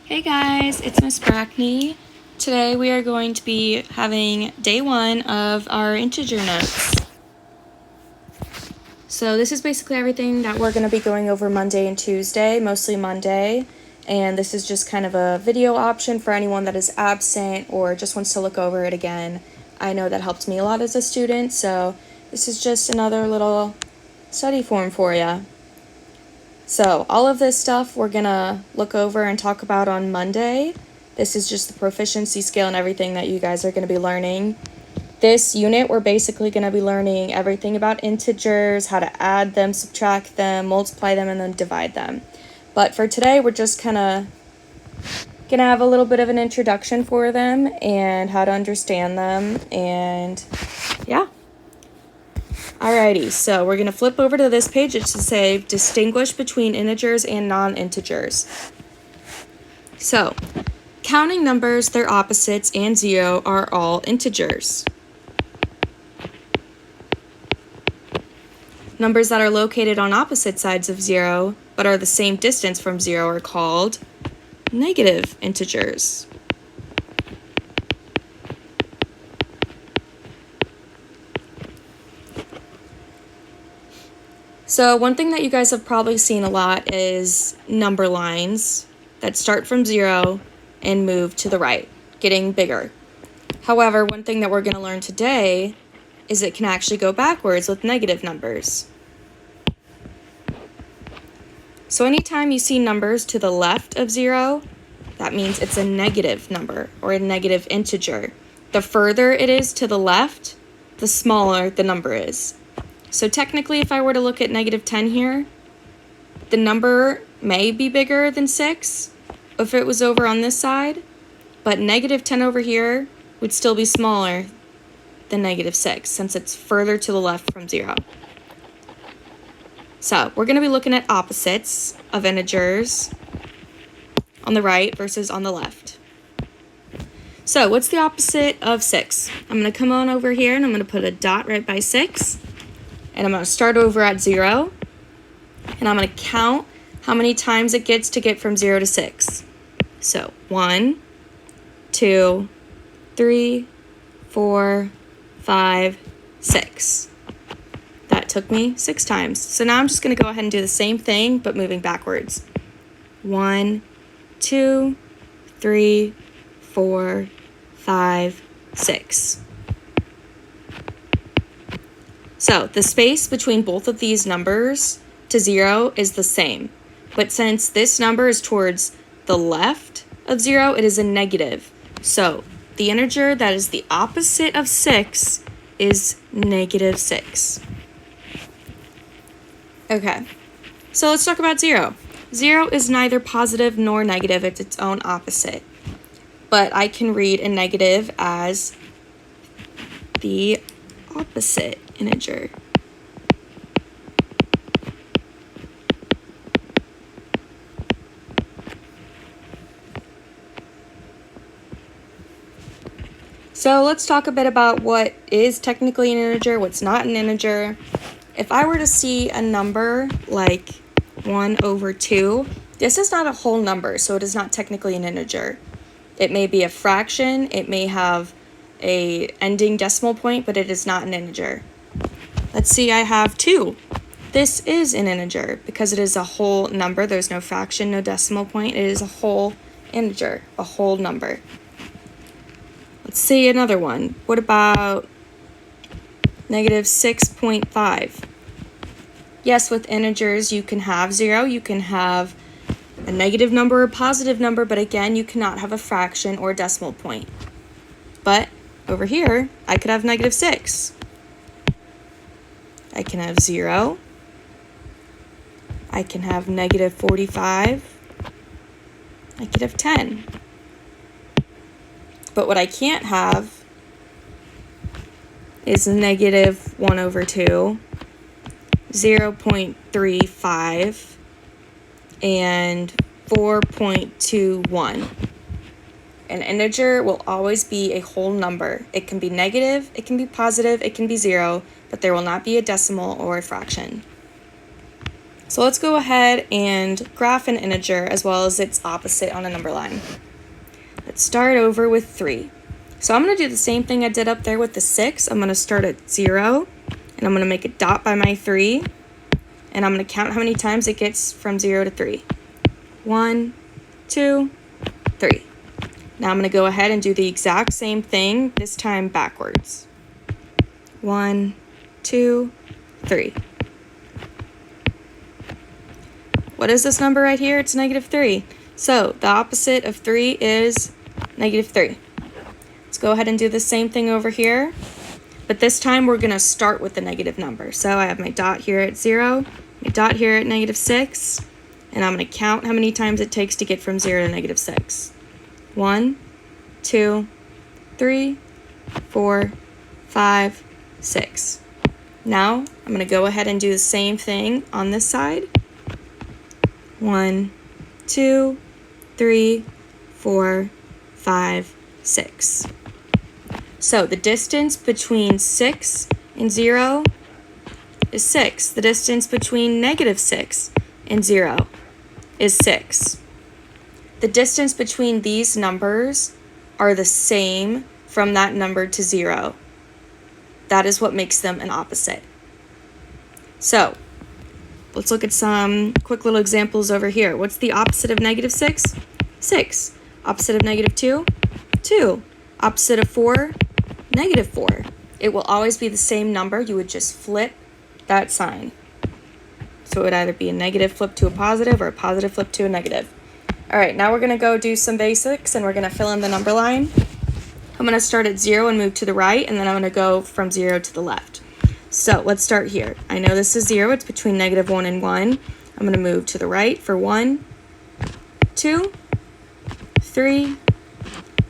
Hey guys, it's Miss Brackney. Today we are going to be having day one of our integer notes. So this is basically everything that we're going to be going over Monday and Tuesday, mostly Monday. And this is just kind of a video option for anyone that is absent or just wants to look over it again. I know that helped me a lot as a student, so this is just another little study form for you. So all of this stuff we're gonna look over and talk about on Monday. This is just the proficiency scale and everything that you guys are gonna be learning. This unit, we're basically gonna be learning everything about integers, how to add them, subtract them, multiply them, and then divide them. But for today, we're just kinda gonna have a little bit of an introduction for them and how to understand them, and yeah. Alrighty, so we're going to flip over to this page. It's to say distinguish between integers and non-integers. So, counting numbers, their opposites, and 0 are all integers. Numbers that are located on opposite sides of 0 but are the same distance from 0 are called negative integers. So one thing that you guys have probably seen a lot is number lines that start from 0 and move to the right, getting bigger. However, one thing that we're going to learn today is it can actually go backwards with negative numbers. So anytime you see numbers to the left of 0, that means it's a negative number or a negative integer. The further it is to the left, the smaller the number is. So technically, if I were to look at negative 10 here, the number may be bigger than 6 if it was over on this side, but negative 10 over here would still be smaller than negative 6 since it's further to the left from 0. So we're going to be looking at opposites of integers on the right versus on the left. So what's the opposite of 6? I'm going to come on over here and I'm going to put a dot right by 6. And I'm going to start over at 0, and I'm going to count how many times it gets to get from 0 to 6. So 1, 2, 3, 4, 5, 6. That took me 6 times. So now I'm just going to go ahead and do the same thing, but moving backwards. 1, 2, 3, 4, 5, 6. So the space between both of these numbers to 0 is the same. But since this number is towards the left of 0, it is a negative. So the integer that is the opposite of 6 is negative 6. Okay, so let's talk about 0. 0 is neither positive nor negative. It's its own opposite. But I can read a negative as the opposite integer. So let's talk a bit about what is technically an integer, what's not an integer. If I were to see a number like 1 over 2, this is not a whole number, so it is not technically an integer. It may be a fraction, it may have a ending decimal point, but it is not an integer. Let's see, I have 2. This is an integer because it is a whole number. There's no fraction, no decimal point. It is a whole integer, a whole number. Let's see another one. What about negative 6.5? Yes, with integers, you can have 0. You can have a negative number or a positive number, but again, you cannot have a fraction or a decimal point. But over here, I could have negative 6. I can have 0. I can have negative 45. I could have 10. But what I can't have is negative 1 over 2, 0.35, and 4.21. An integer will always be a whole number. It can be negative, it can be positive, it can be 0, but there will not be a decimal or a fraction. So let's go ahead and graph an integer as well as its opposite on a number line. Let's start over with 3. So I'm going to do the same thing I did up there with the 6. I'm going to start at 0, and I'm going to make a dot by my 3, and I'm going to count how many times it gets from 0 to 3. 1, 2, 3. Now I'm going to go ahead and do the exact same thing, this time backwards. 1, 2, 3. What is this number right here? It's negative 3. So the opposite of 3 is negative 3. Let's go ahead and do the same thing over here. But this time we're going to start with the negative number. So I have my dot here at 0, my dot here at negative 6, and I'm going to count how many times it takes to get from 0 to negative 6. 1, 2, 3, 4, 5, 6. Now I'm going to go ahead and do the same thing on this side. 1, 2, 3, 4, 5, 6. So the distance between 6 and 0 is 6. The distance between negative 6 and 0 is 6. The distance between these numbers are the same from that number to 0. That is what makes them an opposite. So let's look at some quick little examples over here. What's the opposite of negative 6? 6. Opposite of negative 2? 2. Opposite of 4? Negative 4. It will always be the same number. You would just flip that sign. So it would either be a negative flip to a positive or a positive flip to a negative. All right, now we're going to go do some basics, and we're going to fill in the number line. I'm going to start at 0 and move to the right, and then I'm going to go from 0 to the left. So let's start here. I know this is 0. It's between negative 1 and 1. I'm going to move to the right for 1, 2, 3,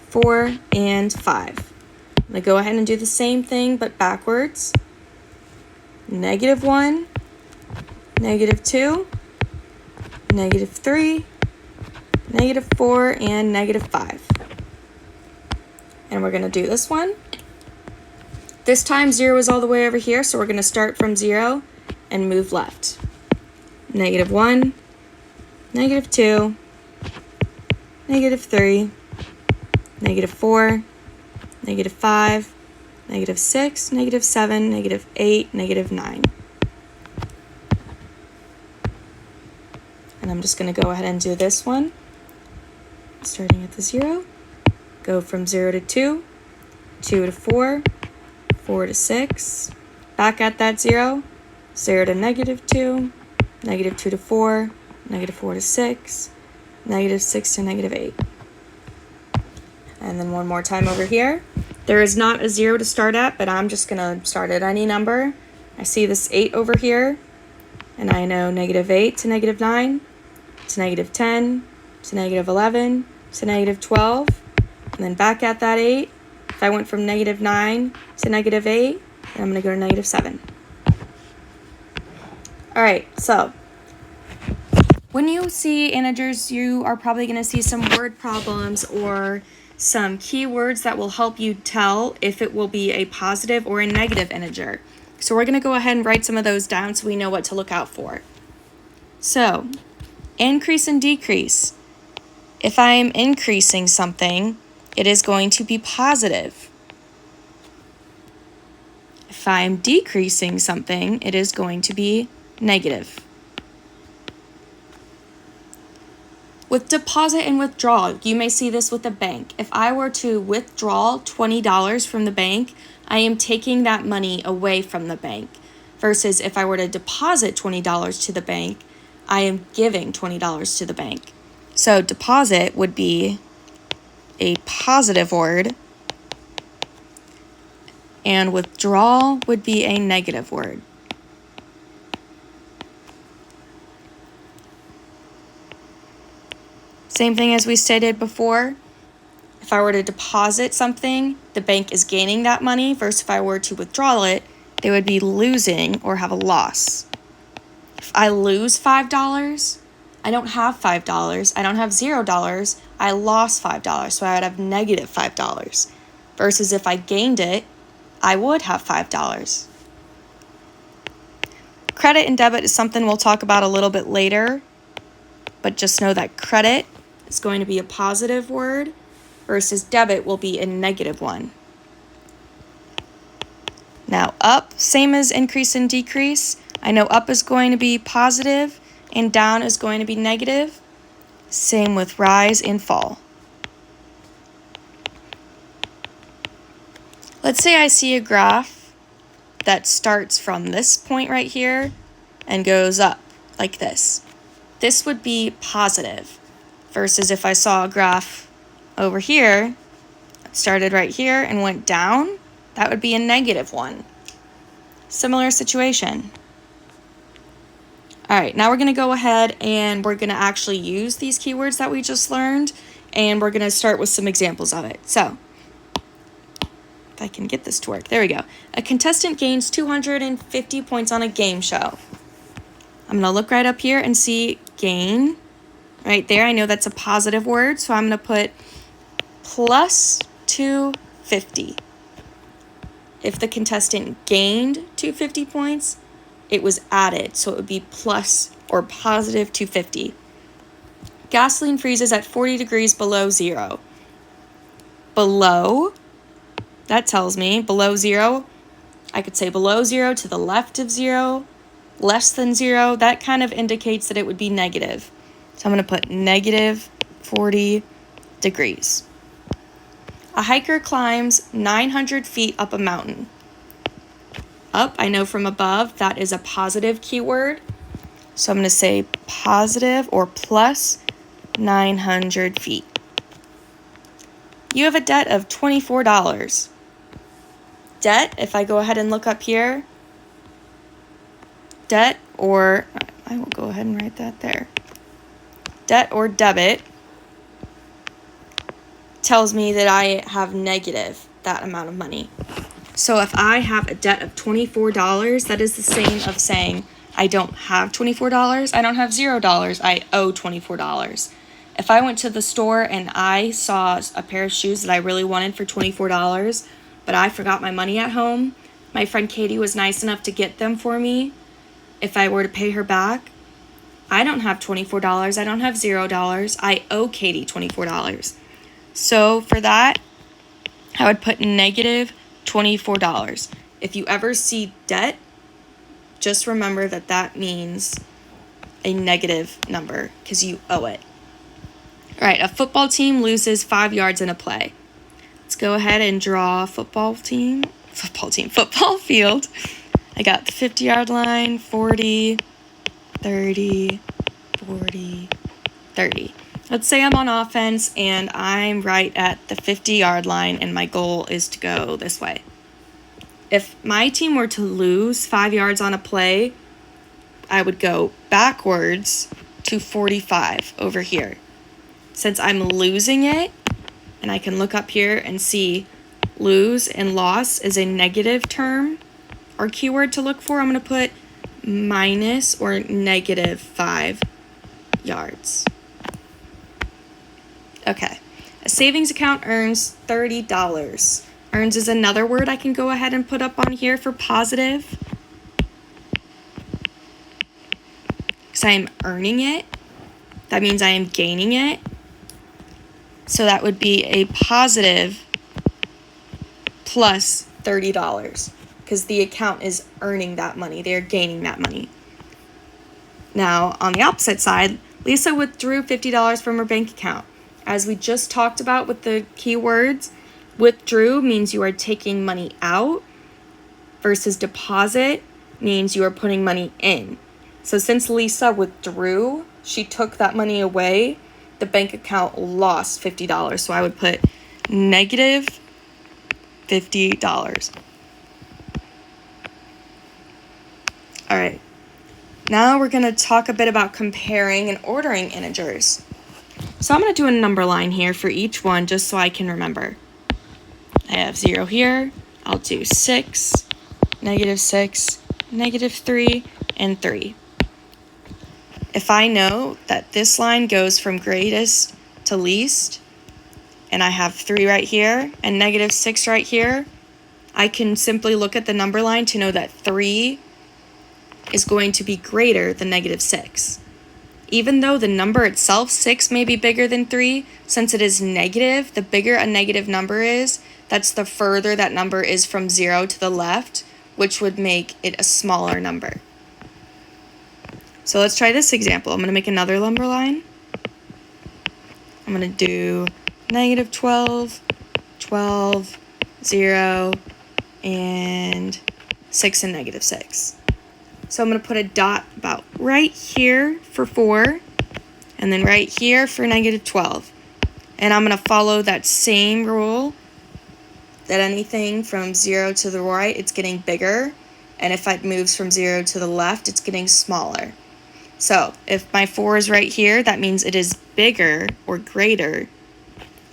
4, and 5. I'm going to go ahead and do the same thing, but backwards. Negative 1, negative 2, negative 3, negative 4, and negative 5. And we're going to do this one. This time 0 is all the way over here, so we're going to start from 0 and move left. Negative 1, negative 2, negative 3, negative 4, negative 5, negative 6, negative 7, negative 8, negative 9. And I'm just going to go ahead and do this one. Starting at the 0, go from 0 to 2, 2 to 4, 4 to 6, back at that 0, 0 to negative 2, negative 2 to 4, negative 4 to 6, negative 6 to negative 8. And then one more time over here. There is not a 0 to start at, but I'm just going to start at any number. I see this 8 over here, and I know negative 8 to negative 9, to negative 10, to negative 11, to negative 12, and then back at that 8. If I went from negative 9 to negative 8, then I'm going to go to negative 7. All right, so when you see integers, you are probably going to see some word problems or some keywords that will help you tell if it will be a positive or a negative integer. So we're going to go ahead and write some of those down so we know what to look out for. So, increase and decrease. If I am increasing something, it is going to be positive. If I am decreasing something, it is going to be negative. With deposit and withdrawal, you may see this with a bank. If I were to withdraw $20 from the bank, I am taking that money away from the bank. Versus if I were to deposit $20 to the bank, I am giving $20 to the bank. So deposit would be a positive word, and withdrawal would be a negative word. Same thing as we stated before. If I were to deposit something, the bank is gaining that money, versus if I were to withdraw it, they would be losing or have a loss. If I lose $5, I don't have $5. I don't have $0. I lost $5, so I would have negative $5. Versus if I gained it, I would have $5. Credit and debit is something we'll talk about a little bit later, but just know that credit is going to be a positive word versus debit will be a negative one. Now up, same as increase and decrease. I know up is going to be positive and down is going to be negative. Same with rise and fall. Let's say I see a graph that starts from this point right here and goes up like this. This would be positive versus if I saw a graph over here, it started right here and went down, that would be a negative one. Similar situation. All right, now we're going to go ahead and we're going to actually use these keywords that we just learned, and we're going to start with some examples of it. So, if I can get this to work, there we go. A contestant gains 250 points on a game show. I'm going to look right up here and see gain. Right there, I know that's a positive word, so I'm going to put plus 250. If the contestant gained 250 points, it was added, so it would be plus or positive 250. Gasoline freezes at 40 degrees below zero. Below, that tells me below zero. I could say below zero, to the left of zero, less than zero. That kind of indicates that it would be negative. So I'm going to put negative 40 degrees. A hiker climbs 900 feet up a mountain. Up, I know from above, that is a positive keyword. So I'm going to say positive or plus 900 feet. You have a debt of $24. Debt, if I go ahead and look up here, debt or, I will go ahead and write that there. Debt or debit tells me that I have negative that amount of money. So if I have a debt of $24, that is the same of saying I don't have $24, I don't have $0, I owe $24. If I went to the store and I saw a pair of shoes that I really wanted for $24, but I forgot my money at home, my friend Katie was nice enough to get them for me. If I were to pay her back, I don't have $24, I don't have $0, I owe Katie $24. So for that, I would put negative $24. If you ever see debt, just remember that that means a negative number because you owe it. All right, a football team loses 5 yards in a play. Let's go ahead and draw a football field. I got the 50-yard line, 40, 30, 40, 30. Let's say I'm on offense and I'm right at the 50-yard line and my goal is to go this way. If my team were to lose 5 yards on a play, I would go backwards to 45 over here. Since I'm losing it, and I can look up here and see lose and loss is a negative term or keyword to look for, I'm going to put minus or negative 5 yards. Okay, a savings account earns $30. Earns is another word I can go ahead and put up on here for positive. Because I am earning it. That means I am gaining it. So that would be a positive plus $30. Because the account is earning that money. They are gaining that money. Now, on the opposite side, Lisa withdrew $50 from her bank account. As we just talked about with the keywords, withdrew means you are taking money out versus deposit means you are putting money in. So since Lisa withdrew, she took that money away, the bank account lost $50. So I would put negative $50. All right. Now we're going to talk a bit about comparing and ordering integers. So I'm going to do a number line here for each one just so I can remember. I have 0 here. I'll do 6, negative 6, negative 3, and 3. If I know that this line goes from greatest to least, and I have 3 right here and negative 6 right here, I can simply look at the number line to know that 3 is going to be greater than negative 6. Even though the number itself, 6, may be bigger than 3, since it is negative, the bigger a negative number is, that's the further that number is from 0 to the left, which would make it a smaller number. So let's try this example. I'm going to make another number line. I'm going to do negative 12, 12, 0, and 6 and negative 6. So I'm going to put a dot about right here for 4, and then right here for negative 12. And I'm going to follow that same rule that anything from 0 to the right, it's getting bigger, and if it moves from 0 to the left, it's getting smaller. So if my 4 is right here, that means it is bigger or greater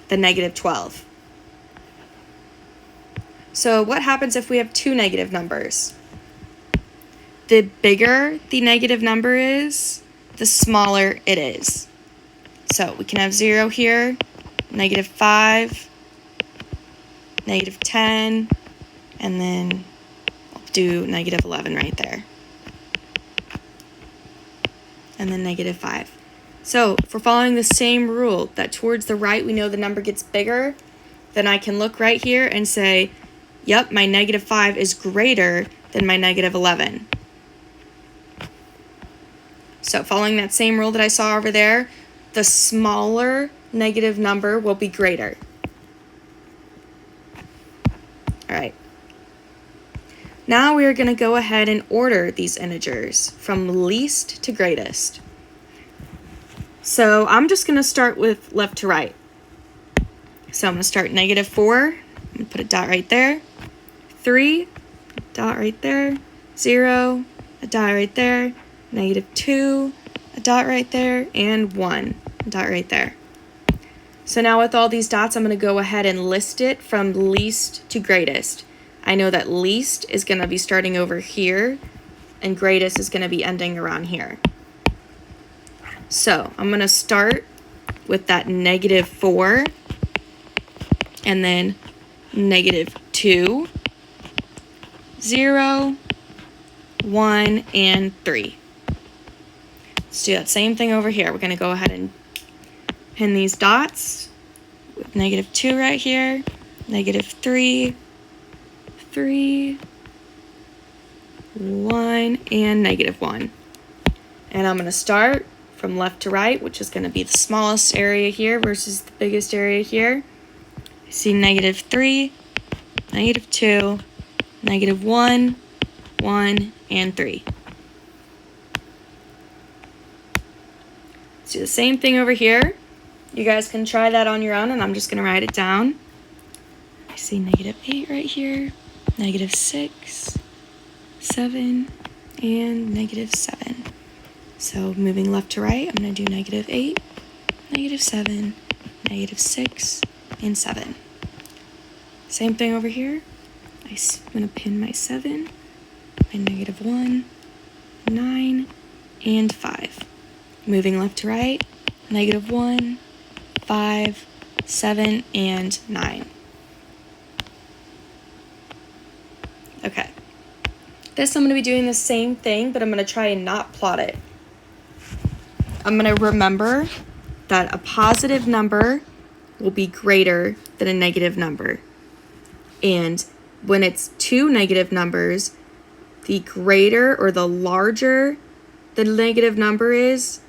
than negative 12. So what happens if we have two negative numbers? The bigger the negative number is, the smaller it is. So we can have 0 here, negative 5, negative 10, and then I'll do negative 11 right there. And then negative 5. So if we're following the same rule that towards the right we know the number gets bigger, then I can look right here and say, yep, my negative 5 is greater than my negative 11. So following that same rule that I saw over there, the smaller negative number will be greater. All right. Now we are going to go ahead and order these integers from least to greatest. So I'm just going to start with left to right. So I'm going to start negative 4. I'm going to put a dot right there. 3, dot right there. 0, a dot right there. Negative 2, a dot right there. And 1, a dot right there. So now with all these dots, I'm going to go ahead and list it from least to greatest. I know that least is going to be starting over here, and greatest is going to be ending around here. So I'm going to start with that negative 4, and then negative 2, 0, 1, and 3. Let's do that same thing over here. We're going to go ahead and pin these dots with negative 2 right here, negative 3, 3, 1, and negative 1. And I'm going to start from left to right, which is going to be the smallest area here versus the biggest area here. I see negative 3, negative 2, negative 1, 1, and 3. Let's do the same thing over here. You guys can try that on your own, and I'm just going to write it down. I see negative 8 right here, negative 6, 7, and negative 7. So moving left to right, I'm going to do negative 8, negative 7, negative 6, and 7. Same thing over here. I'm going to pin my 7, my negative 1, 9, and 5. Moving left to right, negative 1, 5, 7, and 9. Okay. This I'm going to be doing the same thing, but I'm going to try and not plot it. I'm going to remember that a positive number will be greater than a negative number. And when it's two negative numbers, the greater or the larger the negative number is,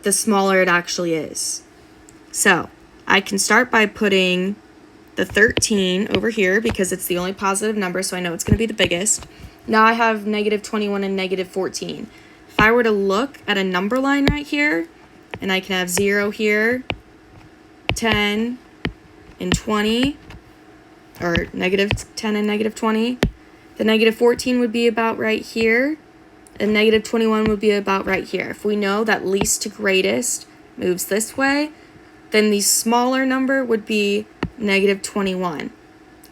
the smaller it actually is. So I can start by putting the 13 over here because it's the only positive number, so I know it's going to be the biggest. Now I have negative 21 and negative 14. If I were to look at a number line right here, and I can have 0 here, 10, and 20, or negative 10 and negative 20, the negative 14 would be about right here, and negative 21 would be about right here. If we know that least to greatest moves this way, then the smaller number would be negative 21.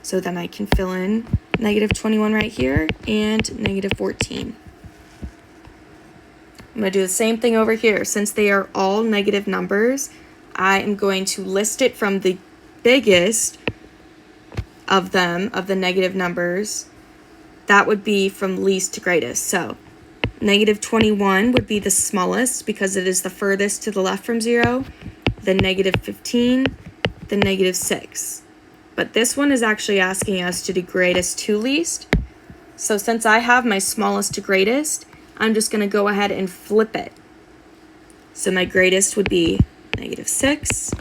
So then I can fill in negative 21 right here and negative 14. I'm going to do the same thing over here. Since they are all negative numbers, I am going to list it from the biggest of them, of the negative numbers. That would be from least to greatest. So Negative 21 would be the smallest because it is the furthest to the left from 0. Then negative 15, then negative 6. But this one is actually asking us to do greatest to least. So since I have my smallest to greatest, I'm just going to go ahead and flip it. So my greatest would be negative 6,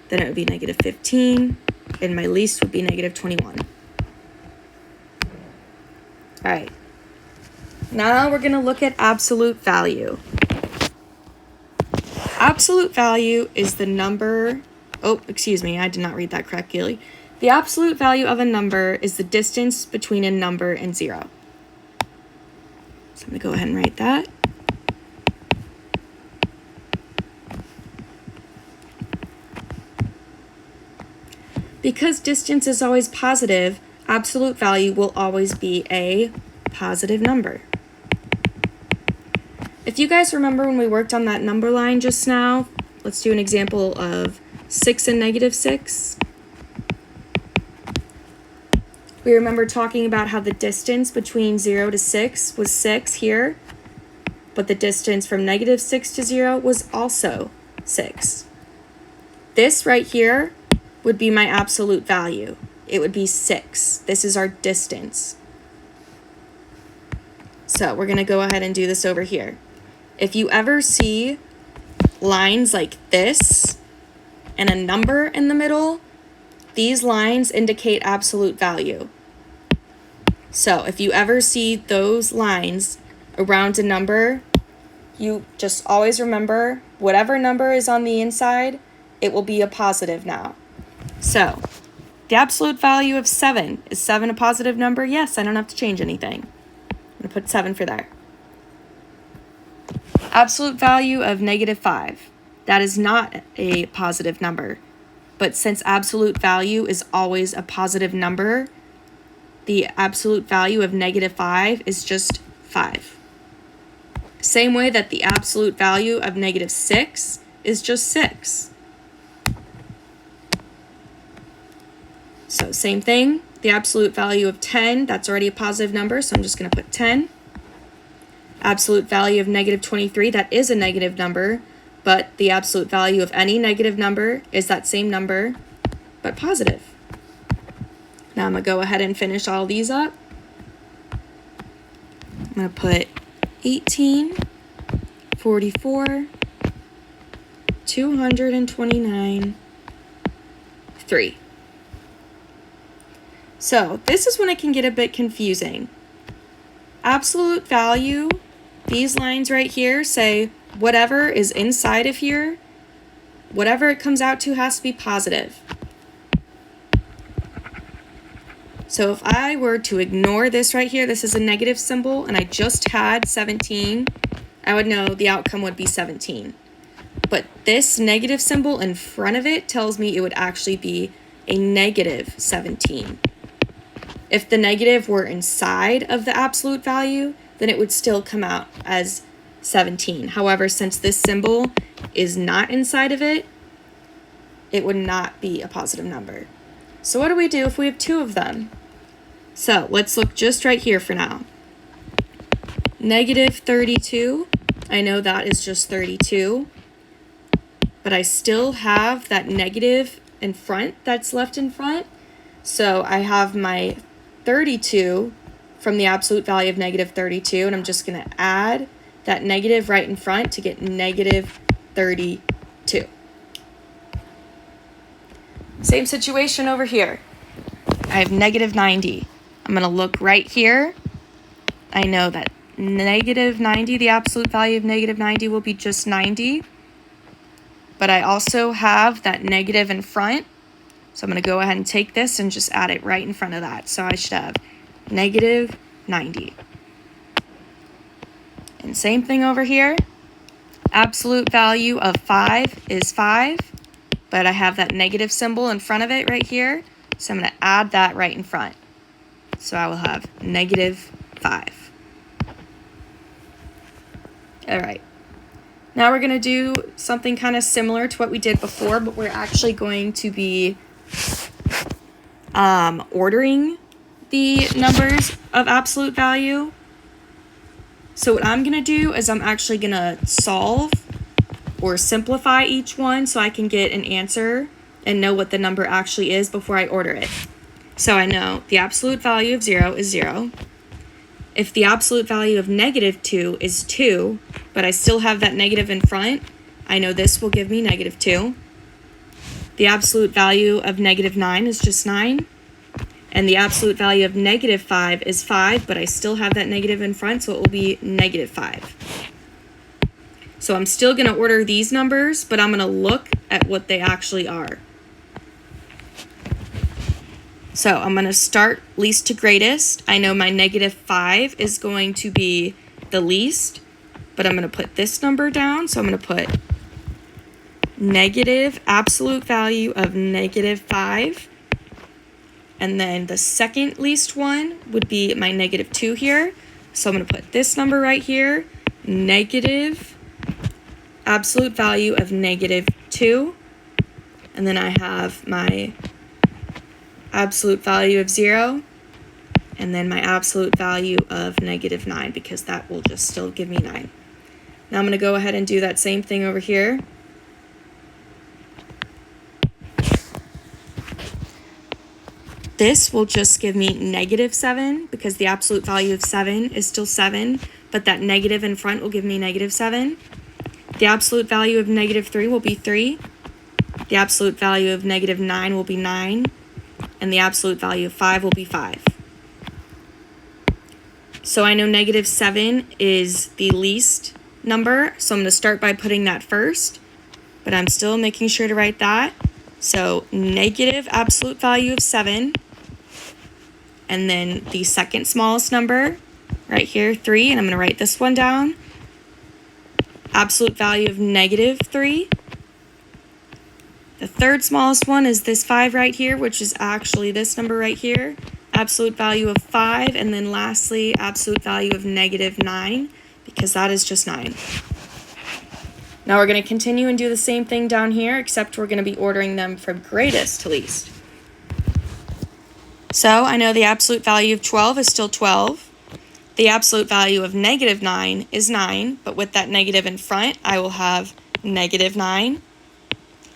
then it would be negative 15, and my least would be negative 21. All right. Now we're going to look at absolute value. Absolute value is the number, oh, excuse me, I did not read that correctly. The absolute value of a number is the distance between a number and 0. So I'm going to go ahead and write that. Because distance is always positive, absolute value will always be a positive number. If you guys remember when we worked on that number line just now, let's do an example of 6 and negative 6. We remember talking about how the distance between 0 to 6 was 6 here, but the distance from negative 6 to 0 was also 6. This right here would be my absolute value. It would be 6. This is our distance. So we're going to go ahead and do this over here. If you ever see lines like this and a number in the middle, these lines indicate absolute value. So if you ever see those lines around a number, you just always remember whatever number is on the inside, it will be a positive now. So the absolute value of 7, is 7 a positive number? Yes, I don't have to change anything. I'm going to put 7 for there. Absolute value of negative 5. That is not a positive number. But since absolute value is always a positive number, the absolute value of negative 5 is just 5. Same way that the absolute value of negative 6 is just 6. So same thing, the absolute value of 10, that's already a positive number, so I'm just going to put 10. Absolute value of negative 23, that is a negative number, but the absolute value of any negative number is that same number, but positive. Now I'm going to go ahead and finish all these up. I'm going to put 18, 44, 229, 3. So this is when it can get a bit confusing. Absolute value, these lines right here say whatever is inside of here, whatever it comes out to has to be positive. So if I were to ignore this right here, this is a negative symbol, and I just had 17, I would know the outcome would be 17. But this negative symbol in front of it tells me it would actually be a negative 17. If the negative were inside of the absolute value, then it would still come out as 17. However, since this symbol is not inside of it, it would not be a positive number. So what do we do if we have 2 of them? So let's look just right here for now. Negative 32, I know that is just 32, but I still have that negative in front that's left in front. So I have my 32 from the absolute value of negative 32, and I'm just going to add that negative right in front to get negative 32. Same situation over here. I have negative 90. I'm going to look right here. I know that negative 90, the absolute value of negative 90 will be just 90. But I also have that negative in front. So I'm going to go ahead and take this and just add it right in front of that. So I should have negative 90. And same thing over here. Absolute value of 5 is 5. But I have that negative symbol in front of it right here. So I'm going to add that right in front. So I will have negative 5. All right. Now we're going to do something kind of similar to what we did before, but we're actually going to be ordering the numbers of absolute value. So what I'm going to do is I'm actually going to solve or simplify each one so I can get an answer and know what the number actually is before I order it. So I know the absolute value of 0 is 0. If the absolute value of -2 is 2, but I still have that negative in front, I know this will give me -2. The absolute value of -9 is just 9. And the absolute value of -5 is 5, but I still have that negative in front, so it will be -5. So I'm still going to order these numbers, but I'm going to look at what they actually are. So I'm going to start least to greatest. I know my -5 is going to be the least, but I'm going to put this number down. So I'm going to put negative absolute value of -5. And then the second least one would be my -2 here. So I'm going to put this number right here, negative absolute value of -2. And then I have my absolute value of 0. And then my absolute value of -9, because that will just still give me 9. Now I'm going to go ahead and do that same thing over here. This will just give me -7 because the absolute value of 7 is still 7, but that negative in front will give me -7. The absolute value of -3 will be 3. The absolute value of -9 will be 9. And the absolute value of 5 will be 5. So I know -7 is the least number, so I'm going to start by putting that first, but I'm still making sure to write that. So negative absolute value of 7, and then the second smallest number right here, 3, and I'm going to write this one down. Absolute value of -3. The third smallest one is this 5 right here, which is actually this number right here. Absolute value of 5, and then lastly, absolute value of -9, because that is just 9. Now we're going to continue and do the same thing down here, except we're going to be ordering them from greatest to least. So I know the absolute value of 12 is still 12. The absolute value of -9 is 9, but with that negative in front, I will have -9.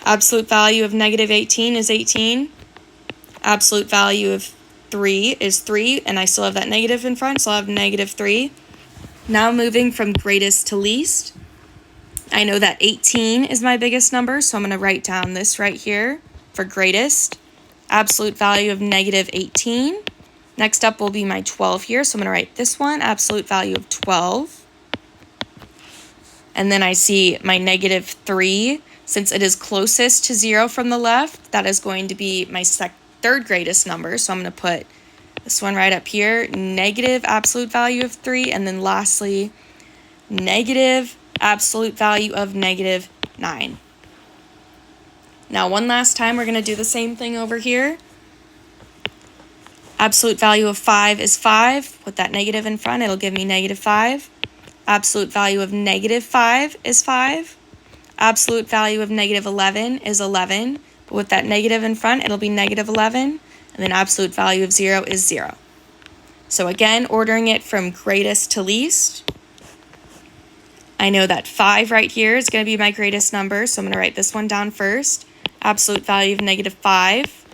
Absolute value of -18 is 18. Absolute value of 3 is 3, and I still have that negative in front, so I'll have -3. Now moving from greatest to least, I know that 18 is my biggest number, so I'm going to write down this right here for greatest. Absolute value of -18. Next up will be my 12 here, so I'm going to write this one, absolute value of 12. And then I see my -3. Since it is closest to 0 from the left, that is going to be my third greatest number. So I'm going to put this one right up here, negative absolute value of 3, and then lastly, negative absolute value of -9. Now one last time, we're going to do the same thing over here. Absolute value of 5 is 5. With that negative in front, it'll give me -5. Absolute value of -5 is 5. Absolute value of -11 is 11, but with that negative in front, it'll be -11, and then absolute value of 0 is 0. So again, ordering it from greatest to least, I know that 5 right here is going to be my greatest number, so I'm going to write this one down first. Absolute value of -5.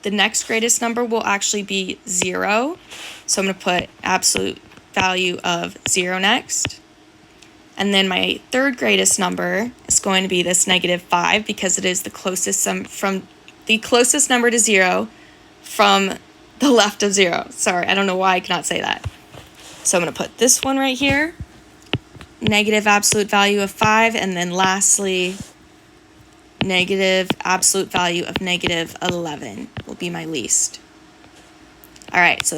The next greatest number will actually be 0, so I'm going to put absolute value of 0 next. And then my third greatest number is going to be this -5 because it is the closest number to 0 from the left of 0. Sorry, I don't know why I cannot say that. So I'm going to put this one right here, negative absolute value of 5, and then lastly, negative absolute value of -11 will be my least. All right, so that